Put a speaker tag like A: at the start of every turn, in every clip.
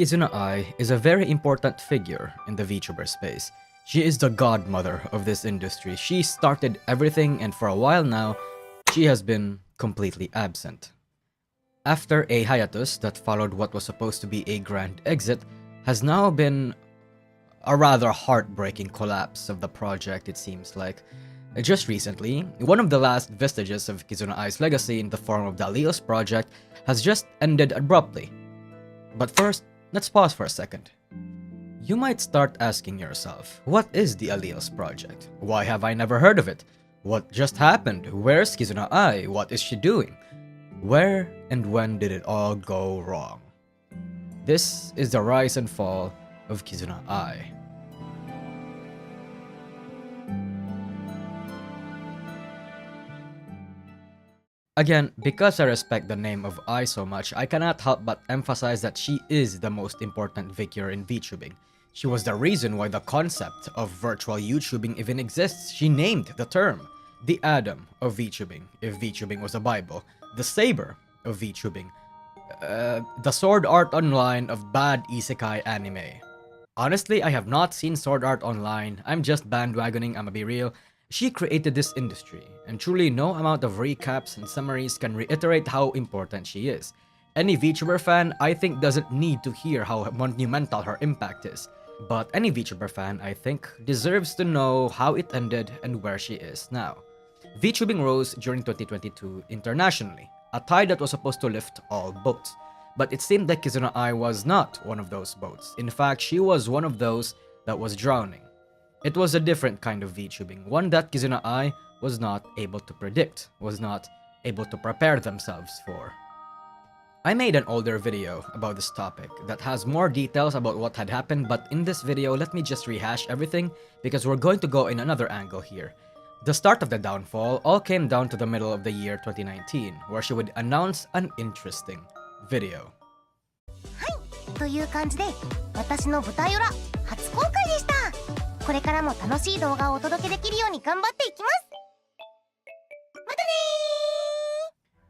A: Kizuna AI is a very important figure in the VTuber space. She is the godmother of this industry. She started everything, and for a while now, she has been completely absent. After a hiatus that followed what was supposed to be a grand exit, has now been a rather heartbreaking collapse of the project, it seems like. Just recently, one of the last vestiges of Kizuna AI's legacy in the form of the Alleles project has just ended abruptly. But first, let's pause for a second. You might start asking yourself, what is the Alleles project? Why have I never heard of it? What just happened? Where's Kizuna AI? What is she doing? Where and when did it all go wrong? This is the rise and fall of Kizuna AI. Again, because I respect the name of AI so much, I cannot help but emphasize that she is the most important figure in VTubing. She was the reason why the concept of virtual YouTubing even exists. She named the term the Adam of VTubing, if VTubing was a Bible, the Saber of VTubing, the Sword Art Online of bad isekai anime. Honestly, I have not seen Sword Art Online. I'm just bandwagoning, I'ma be real. She created this industry, and truly no amount of recaps and summaries can reiterate how important she is. Any VTuber fan, I think, doesn't need to hear how monumental her impact is. But any VTuber fan, I think, deserves to know how it ended and where she is now. VTubing rose during 2022 internationally, a tide that was supposed to lift all boats. But it seemed like Kizuna AI was not one of those boats. In fact, she was one of those that was drowning. It was a different kind of VTubing, one that Kizuna AI was not able to predict, was not able to prepare themselves for. I made an older video about this topic that has more details about what had happened, but in this video, let me just rehash everything because we're going to go in another angle here. The start of the downfall all came down to the middle of the year 2019, where she would announce an interesting video.
B: という感じで、私の舞台裏初公開でした。これからも楽しい動画をお届けできるように頑張っていきます。またね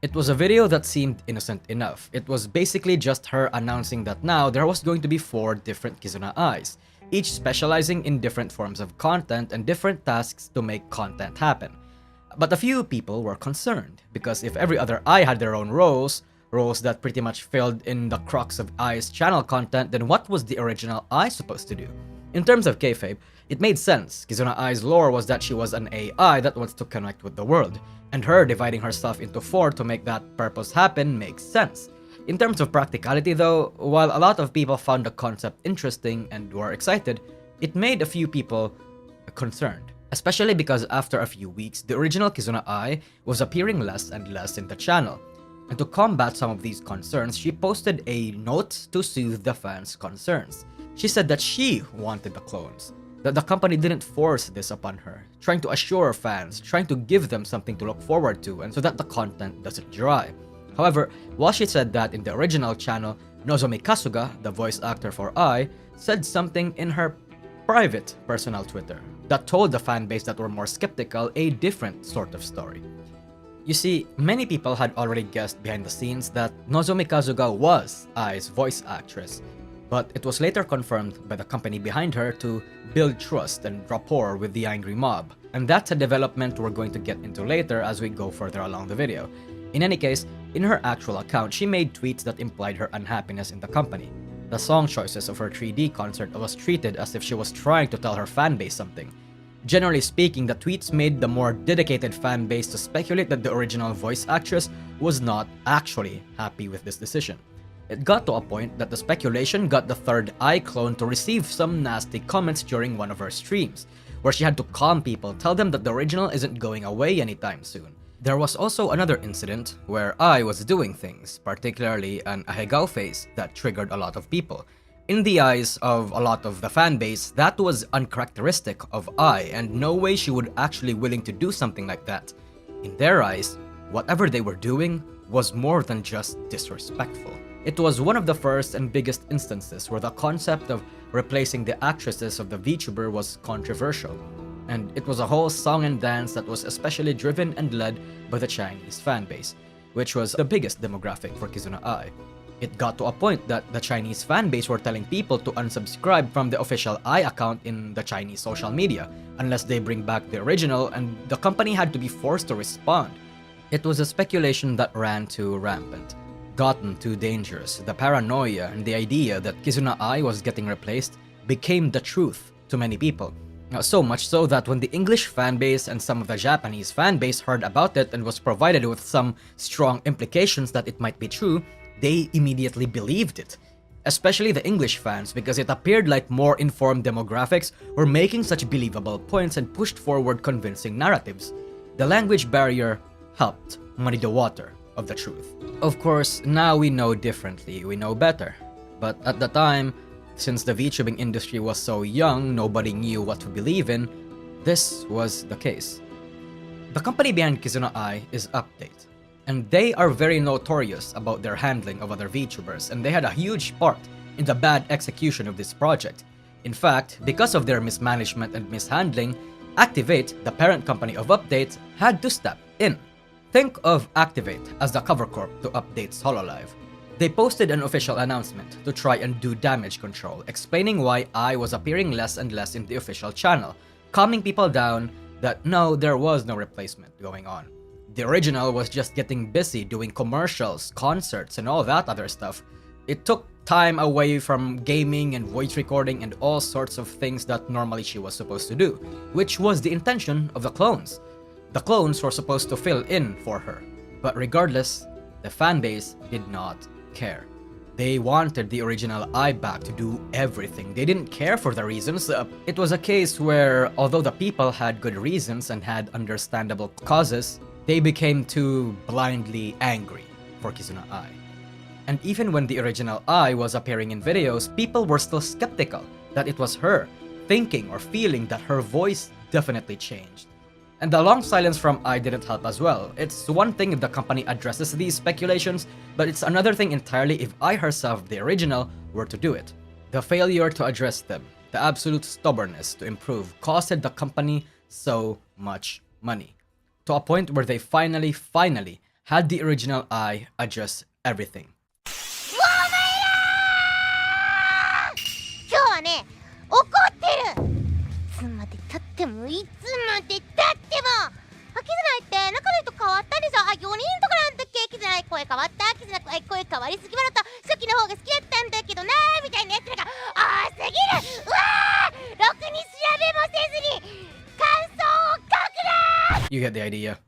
B: ー。
A: It was a video that seemed innocent enough. It was basically just her announcing that now there was going to be 4 different Kizuna AIs, each specializing in different forms of content and different tasks to make content happen. But a few people were concerned, because if every other AI had their own roles that pretty much filled in the crux of AI's channel content, then what was the original AI supposed to do? In terms of kayfabe, it made sense. Kizuna AI's lore was that she was an AI that wants to connect with the world, and her dividing herself into 4 to make that purpose happen makes sense. In terms of practicality though, while a lot of people found the concept interesting and were excited, it made a few people concerned. Especially because after a few weeks, the original Kizuna AI was appearing less and less in the channel. And to combat some of these concerns, she posted a note to soothe the fans' concerns. She said that she wanted the clones, that the company didn't force this upon her, trying to assure fans, trying to give them something to look forward to, and so that the content doesn't dry. However, while she said that in the original channel, Nozomi Kasuga, the voice actor for AI, said something in her private personal Twitter that told the fanbase that were more skeptical a different sort of story. You see, many people had already guessed behind the scenes that Nozomi Kasuga was AI's voice actress, but it was later confirmed by the company behind her to build trust and rapport with the angry mob, and that's a development we're going to get into later as we go further along the video. In any case, in her actual account, she made tweets that implied her unhappiness in the company. The song choices of her 3D concert was treated as if she was trying to tell her fanbase something. Generally speaking, the tweets made the more dedicated fanbase to speculate that the original voice actress was not actually happy with this decision. It got to a point that the speculation got the third AI clone to receive some nasty comments during one of her streams, where she had to calm people, tell them that the original isn't going away anytime soon. There was also another incident where AI was doing things, particularly an ahegao face, that triggered a lot of people. In the eyes of a lot of the fanbase, that was uncharacteristic of AI, and no way she would actually willing to do something like that. In their eyes, whatever they were doing was more than just disrespectful. It was one of the first and biggest instances where the concept of replacing the actresses of the VTuber was controversial, and it was a whole song and dance that was especially driven and led by the Chinese fanbase, which was the biggest demographic for Kizuna AI. It got to a point that the Chinese fanbase were telling people to unsubscribe from the official I account in the Chinese social media unless they bring back the original, and the company had to be forced to respond. It was a speculation that ran too rampant, gotten too dangerous. The paranoia and the idea that Kizuna AI was getting replaced became the truth to many people. So much so that when the English fanbase and some of the Japanese fanbase heard about it and was provided with some strong implications that it might be true, they immediately believed it. Especially the English fans, because it appeared like more informed demographics were making such believable points and pushed forward convincing narratives. The language barrier helped muddy the water of the truth. Of course, now we know differently, we know better. But at the time, since the VTubing industry was so young, nobody knew what to believe in, this was the case. The company behind Kizuna AI is Update, and they are very notorious about their handling of other VTubers, and they had a huge part in the bad execution of this project. In fact, because of their mismanagement and mishandling, Activate, the parent company of Update, had to step in. Think of Activate as the cover corp to Update's HoloLive. They posted an official announcement to try and do damage control, explaining why I was appearing less and less in the official channel, calming people down that no, there was no replacement going on. The original was just getting busy doing commercials, concerts, and all that other stuff. It took time away from gaming and voice recording and all sorts of things that normally she was supposed to do, which was the intention of the clones. The clones were supposed to fill in for her, but regardless, the fanbase did not care. They wanted the original I back to do everything. They didn't care for the reasons. It was a case where, although the people had good reasons and had understandable causes, they became too blindly angry for Kizuna AI. And even when the original I was appearing in videos, people were still skeptical that it was her, thinking or feeling that her voice definitely changed. And the long silence from I didn't help as well. It's one thing if the company addresses these speculations, but it's another thing entirely if I herself, the original, were to do it. The failure to address them, the absolute stubbornness to improve, costed the company so much money. To a point where they finally had the original I address everything.
B: 今日はね、怒ってる。いつまで経ってもいつまで経っても。キズナイって中の人変わったでしょ。4人とかなんだっけ。キズナイ声変わった。キズナイ声変わりすぎまだった。初期の方が好きだったんだけどなーみたいなやつらが多すぎる。うわー、ろくに調べもせずに感想を書くなー。
A: You get the idea.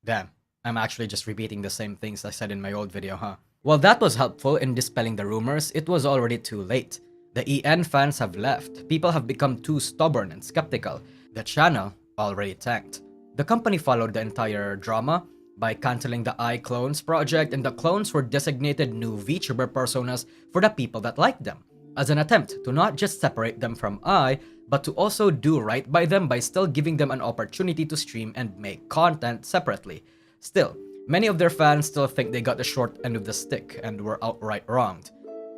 A: Damn, I'm actually just repeating the same things I said in my old video, huh? While that was helpful in dispelling the rumors, it was already too late. The EN fans have left, people have become too stubborn and skeptical, the channel already tanked. The company followed the entire drama by cancelling the iClones project, and the clones were designated new VTuber personas for the people that liked them, as an attempt to not just separate them from I, but to also do right by them by still giving them an opportunity to stream and make content separately. Still, many of their fans still think they got the short end of the stick and were outright wronged.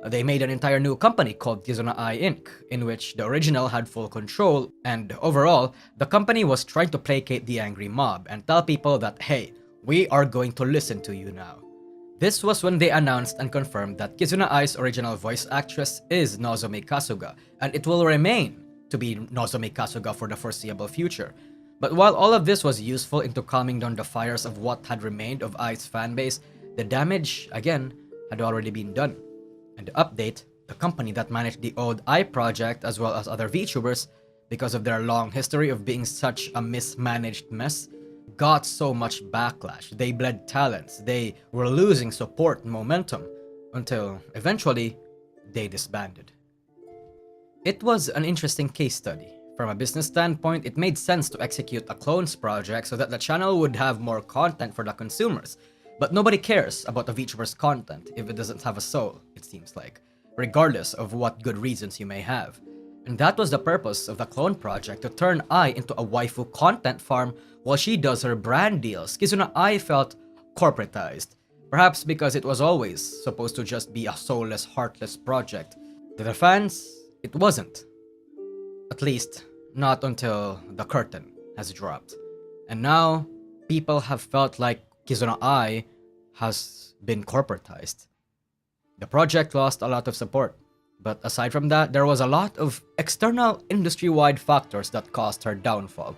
A: They made an entire new company called Kizuna AI Inc., in which the original had full control, and overall, the company was trying to placate the angry mob and tell people that, hey, we are going to listen to you now. This was when they announced and confirmed that Kizuna AI's original voice actress is Nozomi Kasuga, and it will remain to be Nozomi Kasuga for the foreseeable future. But while all of this was useful into calming down the fires of what had remained of AI's fanbase, the damage, again, had already been done. And Update, the company that managed the old I project as well as other VTubers, because of their long history of being such a mismanaged mess, got so much backlash. They bled talents, they were losing support and momentum, until eventually they disbanded. It was an interesting case study. From a business standpoint, it made sense to execute a clones project so that the channel would have more content for the consumers. But nobody cares about a VTuber's content if it doesn't have a soul, it seems like, regardless of what good reasons you may have. And that was the purpose of the clone project, to turn I into a waifu content farm while she does her brand deals. Kizuna AI felt corporatized, perhaps because it was always supposed to just be a soulless, heartless project. To the fans, it wasn't. At least, not until the curtain has dropped. And now, people have felt like Kizuna AI has been corporatized. The project lost a lot of support. But aside from that, there was a lot of external industry-wide factors that caused her downfall.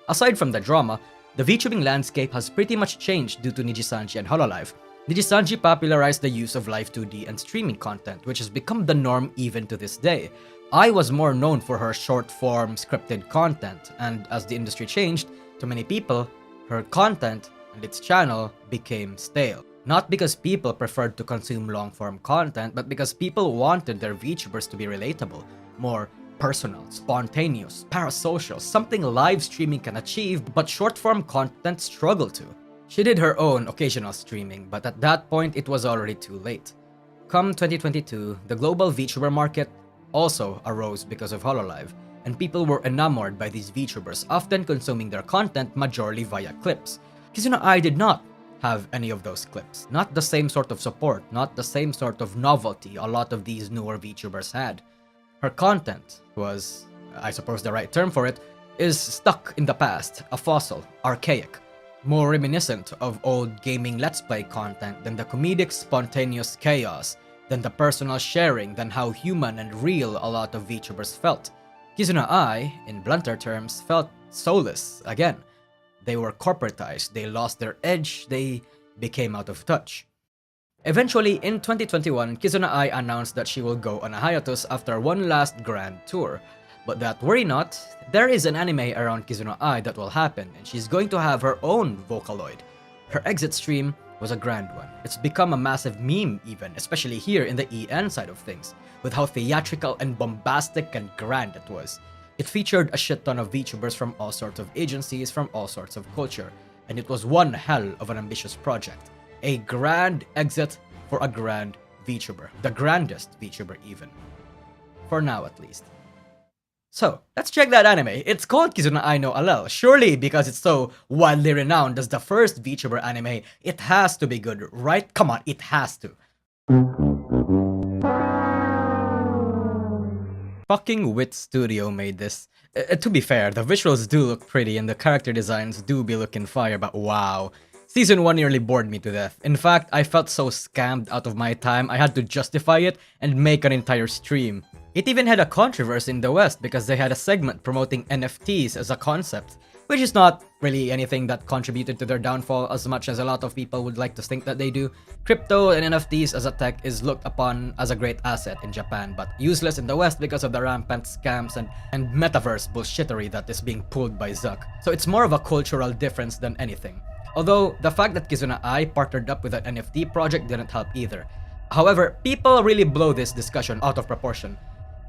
A: Aside from the drama, the VTubing landscape has pretty much changed due to Nijisanji and Hololive. Nijisanji popularized the use of live 2D and streaming content, which has become the norm even to this day. Ai was more known for her short-form scripted content, and as the industry changed, to many people, her content and its channel became stale. Not because people preferred to consume long-form content, but because people wanted their VTubers to be relatable, more personal, spontaneous, parasocial, something live streaming can achieve, but short-form content struggle to. She did her own occasional streaming, but at that point it was already too late. Come 2022, the global VTuber market also arose because of Hololive, and people were enamored by these VTubers, often consuming their content majorly via clips. Kizuna AI did not have any of those clips. Not the same sort of support, not the same sort of novelty a lot of these newer VTubers had. Her content was, I suppose the right term for it, is stuck in the past, a fossil, archaic, more reminiscent of old gaming let's play content than the comedic spontaneous chaos, than the personal sharing, than how human and real a lot of VTubers felt. Kizuna AI, in blunter terms, felt soulless again. They were corporatized, they lost their edge, they became out of touch. Eventually, in 2021, Kizuna AI announced that she will go on a hiatus after one last grand tour. But that worry not, there is an anime around Kizuna AI that will happen, and she's going to have her own Vocaloid. Her exit stream was a grand one. It's become a massive meme even, especially here in the EN side of things, with how theatrical and bombastic and grand it was. It featured a shit ton of VTubers from all sorts of agencies, from all sorts of culture, and it was one hell of an ambitious project. A grand exit for a grand VTuber. The grandest VTuber even. For now at least. So, let's check that anime. It's called Kizuna AI no Alel. Surely, because it's so widely renowned as the first VTuber anime, it has to be good, right? Come on, it has to. Fucking Wit Studio made this. To be fair, the visuals do look pretty and the character designs do be looking fire, but wow. Season 1 nearly bored me to death. In fact, I felt so scammed out of my time, I had to justify it and make an entire stream. It even had a controversy in the West because they had a segment promoting NFTs as a concept, which is not really anything that contributed to their downfall as much as a lot of people would like to think that they do. Crypto and NFTs as a tech is looked upon as a great asset in Japan, but useless in the West because of the rampant scams and metaverse bullshittery that is being pulled by Zuck. So it's more of a cultural difference than anything. Although, the fact that Kizuna AI partnered up with an NFT project didn't help either. However, people really blow this discussion out of proportion.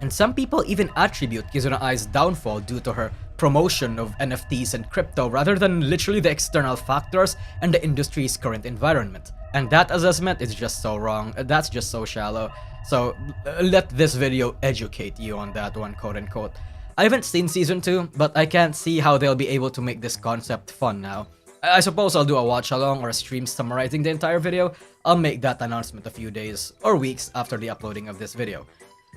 A: And some people even attribute Kizuna AI's downfall due to her promotion of NFTs and crypto rather than literally the external factors and the industry's current environment. And that assessment is just so wrong, that's just so shallow. So let this video educate you on that one, quote unquote. I haven't seen season 2, but I can't see how they'll be able to make this concept fun now. I suppose I'll do a watch along or a stream summarizing the entire video. I'll make that announcement a few days or weeks after the uploading of this video.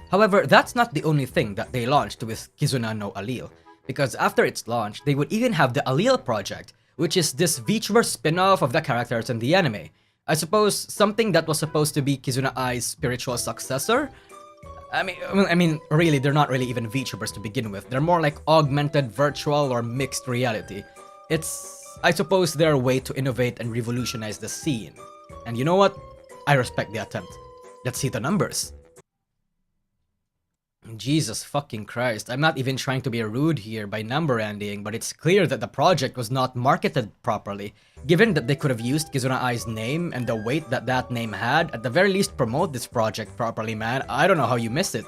A: However, that's not the only thing that they launched with Kizuna no Alil, because after its launch, they would even have the Alil project, which is this VTuber spin-off of the characters in the anime. I suppose something that was supposed to be Kizuna AI's spiritual successor? I mean, really, they're not really even VTubers to begin with. They're more like augmented virtual or mixed reality. It's, I suppose, their way to innovate and revolutionize the scene. And you know what? I respect the attempt. Let's see the numbers. Jesus fucking Christ, I'm not even trying to be rude here by number ending, but it's clear that the project was not marketed properly. Given that they could have used Kizuna AI's name and the weight that that name had, at the very least promote this project properly, man. I don't know how you missed it.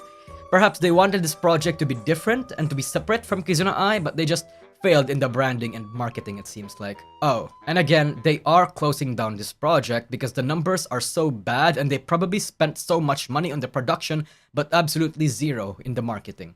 A: Perhaps they wanted this project to be different and to be separate from Kizuna AI, but they just failed in the branding and marketing, it seems like. Oh, and again, they are closing down this project because the numbers are so bad and they probably spent so much money on the production but absolutely zero in the marketing.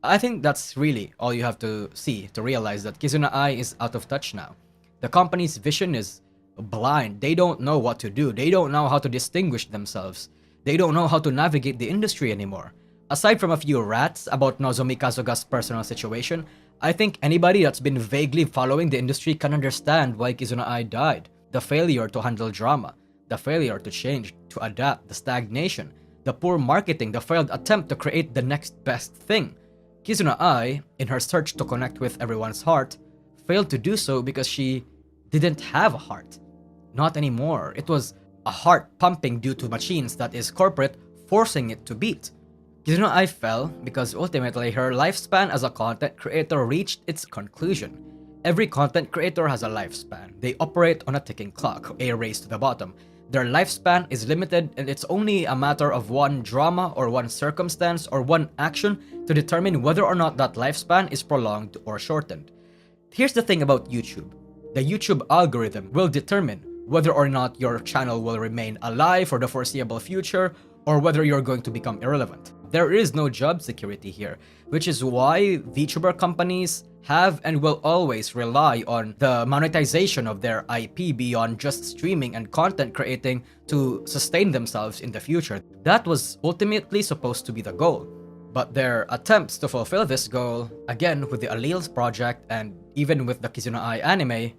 A: I think that's really all you have to see to realize that Kizuna AI is out of touch now. The company's vision is blind. They don't know what to do. They don't know how to distinguish themselves. They don't know how to navigate the industry anymore. Aside from a few rats about Nozomi Kasuga's personal situation, I think anybody that's been vaguely following the industry can understand why Kizuna AI died. The failure to handle drama, the failure to change to adapt, the stagnation, the poor marketing, the failed attempt to create the next best thing. Kizuna Ai, in her search to connect with everyone's heart, failed to do so because she didn't have a heart. Not anymore. It was a heart pumping due to machines that is corporate, forcing it to beat. Kizuna Ai fell because ultimately her lifespan as a content creator reached its conclusion. Every content creator has a lifespan. They operate on a ticking clock, a race to the bottom. Their lifespan is limited, and it's only a matter of one drama or one circumstance or one action to determine whether or not that lifespan is prolonged or shortened. Here's the thing about YouTube. The YouTube algorithm will determine whether or not your channel will remain alive for the foreseeable future or whether you're going to become irrelevant. There is no job security here, which is why VTuber companies have and will always rely on the monetization of their IP beyond just streaming and content creating to sustain themselves in the future. That was ultimately supposed to be the goal. But their attempts to fulfill this goal, again with the Alleles project and even with the Kizuna Ai anime,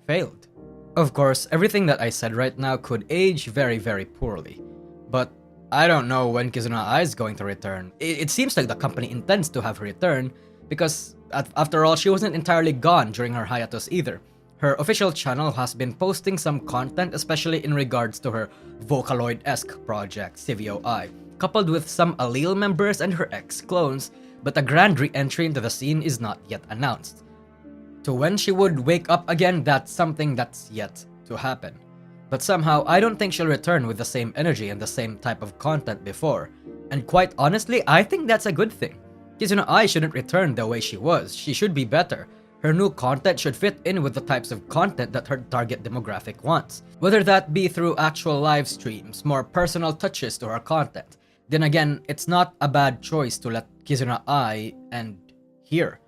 A: failed. Of course, everything that I said right now could age very, very poorly. But I don't know when Kizuna Ai is going to return. It seems like the company intends to have her return because, after all, she wasn't entirely gone during her hiatus either. Her official channel has been posting some content, especially in regards to her Vocaloid-esque project, CVOI, coupled with some Allele members and her ex-clones, but a grand re-entry into the scene is not yet announced. To when she would wake up again, that's something that's yet to happen. But somehow, I don't think she'll return with the same energy and the same type of content before. And quite honestly, I think that's a good thing. Kizuna Ai shouldn't return the way she was. She should be better. Her new content should fit in with the types of content that her target demographic wants. Whether that be through actual live streams, more personal touches to her content. Then again, it's not a bad choice to let Kizuna Ai and here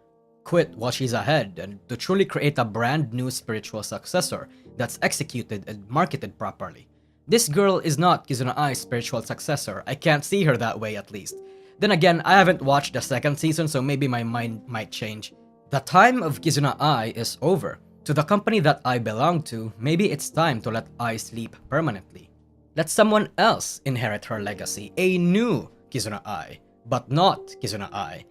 A: quit while she's ahead and to truly create a brand new spiritual successor that's executed and marketed properly. This girl is not Kizuna Ai's spiritual successor. I can't see her that way at least. Then again, I haven't watched the second season, so maybe my mind might change. The time of Kizuna Ai is over. To the company that I belong to, maybe it's time to let Ai sleep permanently. Let someone else inherit her legacy, a new Kizuna Ai, but not Kizuna Ai.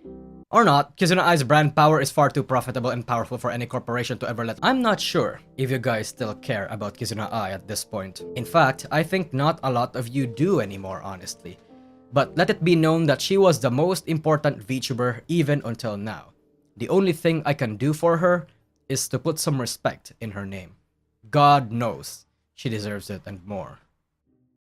A: Or not, Kizuna Ai's brand power is far too profitable and powerful for any corporation to ever let. I'm not sure if you guys still care about Kizuna Ai at this point. In fact, I think not a lot of you do anymore, honestly. But let it be known that she was the most important VTuber even until now. The only thing I can do for her is to put some respect in her name. God knows she deserves it and more.